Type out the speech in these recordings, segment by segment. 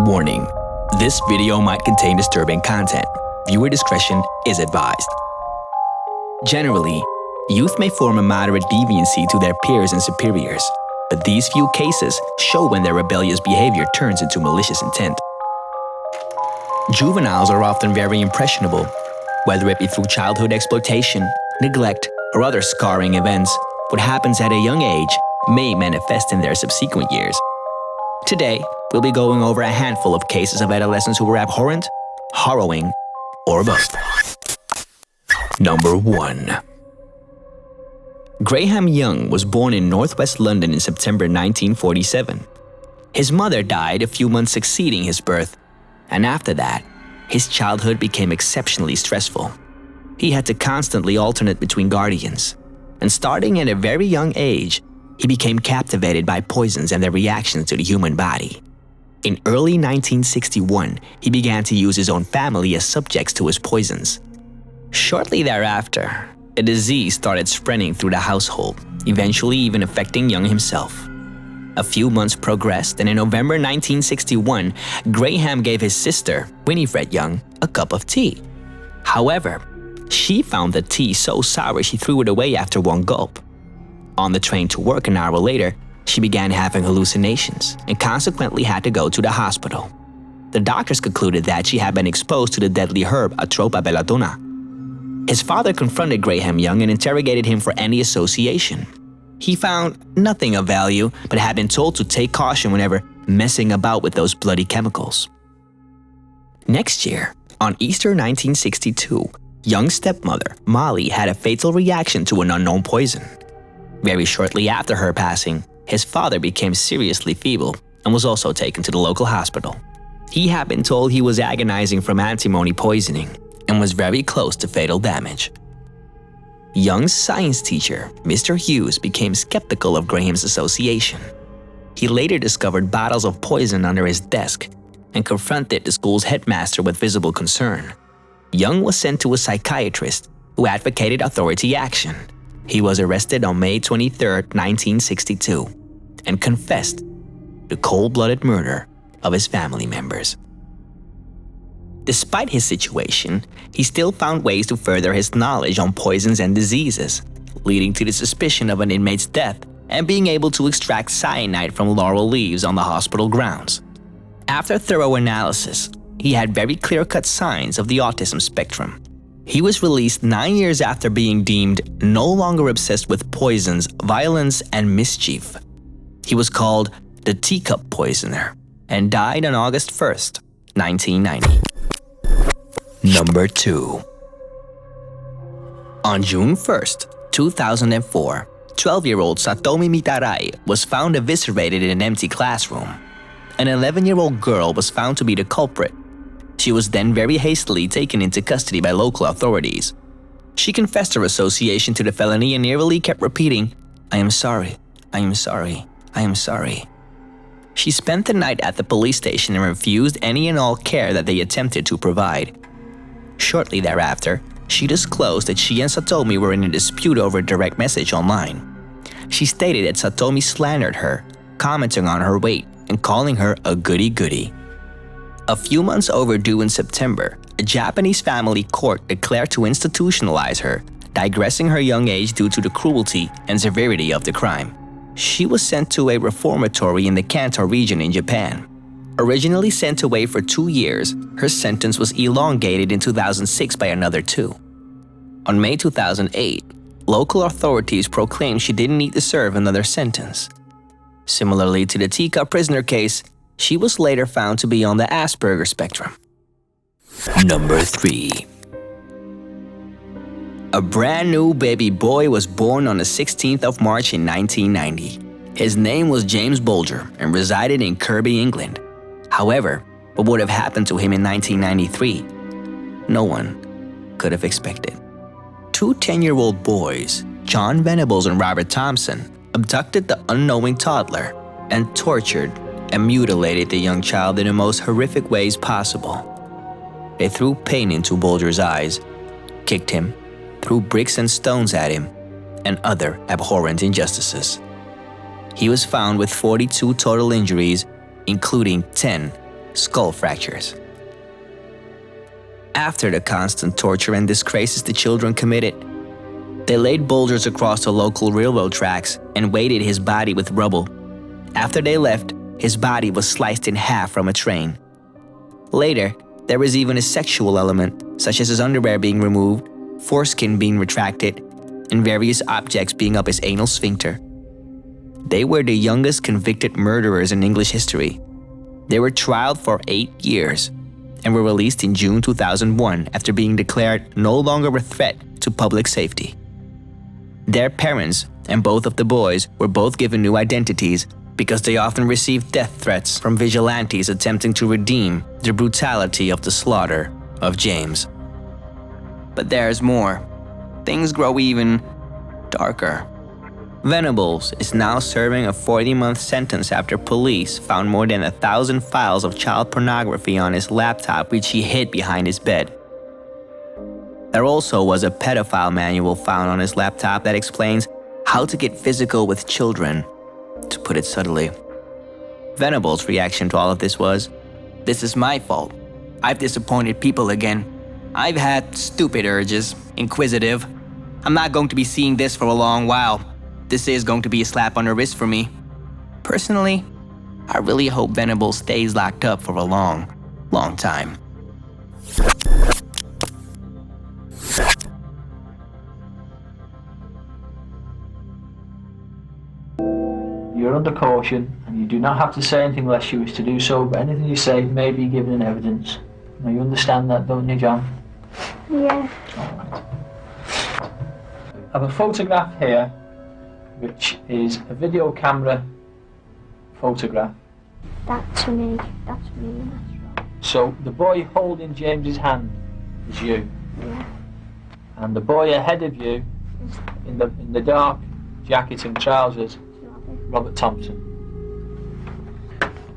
Warning: this video might contain disturbing content. Viewer discretion is advised. Generally, youth may form a moderate deviancy to their peers and superiors, but these few cases show when their rebellious behavior turns into malicious intent. Juveniles are often very impressionable, whether it be through childhood exploitation, neglect, or other scarring events. What happens at a young age may manifest in their subsequent years. Today, we'll be going over a handful of cases of adolescents who were abhorrent, harrowing, or both. Number 1. Graham Young was born in northwest London in September 1947. His mother died a few months succeeding his birth, and after that, his childhood became exceptionally stressful. He had to constantly alternate between guardians, and starting at a very young age, he became captivated by poisons and their reactions to the human body. In early 1961, he began to use his own family as subjects to his poisons. Shortly thereafter, a disease started spreading through the household, eventually even affecting Young himself. A few months progressed, and in November 1961, Graham gave his sister, Winifred Young, a cup of tea. However, she found the tea so sour she threw it away after one gulp. On the train to work an hour later, she began having hallucinations and consequently had to go to the hospital. The doctors concluded that she had been exposed to the deadly herb Atropa belladonna. His father confronted Graham Young and interrogated him for any association. He found nothing of value, but had been told to take caution whenever messing about with those bloody chemicals. Next year, on Easter 1962, Young's stepmother, Molly, had a fatal reaction to an unknown poison. Very shortly after her passing, his father became seriously feeble and was also taken to the local hospital. He had been told he was agonizing from antimony poisoning and was very close to fatal damage. Young's science teacher, Mr. Hughes, became skeptical of Graham's association. He later discovered bottles of poison under his desk and confronted the school's headmaster with visible concern. Young was sent to a psychiatrist who advocated authority action. He was arrested on May 23, 1962, and confessed the cold-blooded murder of his family members. Despite his situation, he still found ways to further his knowledge on poisons and diseases, leading to the suspicion of an inmate's death and being able to extract cyanide from laurel leaves on the hospital grounds. After thorough analysis, he had very clear-cut signs of the autism spectrum. He was released 9 years after being deemed no longer obsessed with poisons, violence, and mischief. He was called the teacup poisoner and died on August 1st, 1990. Number 2. On June 1st, 2004, 12-year-old Satomi Mita was found eviscerated in an empty classroom. An 11-year-old girl was found to be the culprit. She was then very hastily taken into custody by local authorities. She confessed her association to the felony and eerily kept repeating, "I am sorry, I am sorry, I am sorry." She spent the night at the police station and refused any and all care that they attempted to provide. Shortly thereafter, she disclosed that she and Satomi were in a dispute over a direct message online. She stated that Satomi slandered her, commenting on her weight and calling her a goody-goody. A few months overdue in September, a Japanese family court declared to institutionalize her, digressing her young age due to the cruelty and severity of the crime. She was sent to a reformatory in the Kanto region in Japan. Originally sent away for 2 years, her sentence was elongated in 2006 by another 2. On May 2008, local authorities proclaimed she didn't need to serve another sentence. Similarly to the teacup prisoner case, she was later found to be on the Asperger spectrum. Number 3. A brand new baby boy was born on the 16th of March in 1990. His name was James Bulger and resided in Kirby, England. However, what would have happened to him in 1993? No one could have expected. 2 10-year-old boys, John Venables and Robert Thompson, abducted the unknowing toddler and tortured and mutilated the young child in the most horrific ways possible. They threw pain into Bulger's eyes, kicked him, threw bricks and stones at him, and other abhorrent injustices. He was found with 42 total injuries, including 10 skull fractures. After the constant torture and disgraces the children committed, they laid Bulgers across the local railroad tracks and weighted his body with rubble. After they left, his body was sliced in half from a train. Later, there was even a sexual element, such as his underwear being removed, foreskin being retracted, and various objects being up his anal sphincter. They were the youngest convicted murderers in English history. They were trialed for 8 years and were released in June 2001 after being declared no longer a threat to public safety. Their parents and both of the boys were both given new identities because they often received death threats from vigilantes attempting to redeem the brutality of the slaughter of James. But there's more. Things grow even darker. Venables is now serving a 40-month sentence after police found more than 1,000 files of child pornography on his laptop, which he hid behind his bed. There also was a pedophile manual found on his laptop that explains how to get physical with children, to put it subtly. Venables' reaction to all of this was, "This is my fault. I've disappointed people again. I've had stupid urges, inquisitive. I'm not going to be seeing this for a long while. This is going to be a slap on the wrist for me. Personally, I really hope Venables stays locked up for a long, long time." You're under caution, and you do not have to say anything unless you wish to do so, but anything you say may be given in evidence. Now you understand that, don't you, John? Yeah. Alright. I have a photograph here, which is a video camera photograph. That's me. That's me. That's right. So the boy holding James's hand is you, Yeah. and the boy ahead of you in the dark jacket and trousers, Robert Thompson.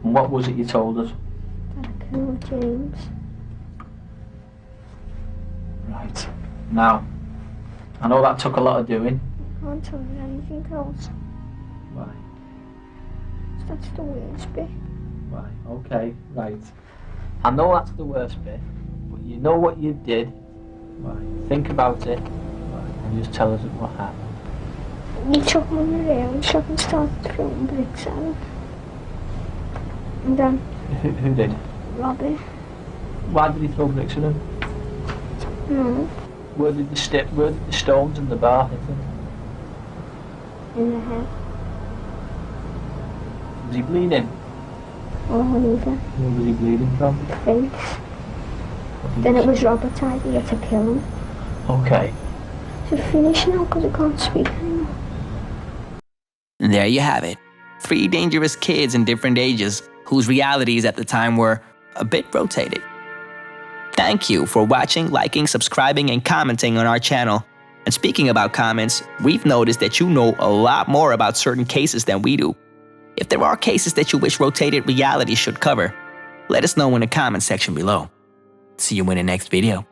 And what was it you told us? That I killed James. Right. Now, I know that took a lot of doing. I can't tell you anything else. Why? That's the worst bit. Why? Okay, right. I know that's the worst bit, but you know what you did. Right. Think about it. Right. And just tell us what happened. We took him on the rail shop and started throwing bricks at him. And then Who did? Robbie. Why did he throw bricks at him? No. Where did the stones and the bar hit him? In the head. Was he bleeding? Or either. Where was he bleeding from? The face. Then it was Robert's idea to kill him. Okay. So finish now because I can't speak anymore. There you have it. 3 dangerous kids in different ages whose realities at the time were a bit rotated. Thank you for watching, liking, subscribing, and commenting on our channel. And speaking about comments, we've noticed that you know a lot more about certain cases than we do. If there are cases that you wish Rotated Reality should cover, let us know in the comment section below. See you in the next video.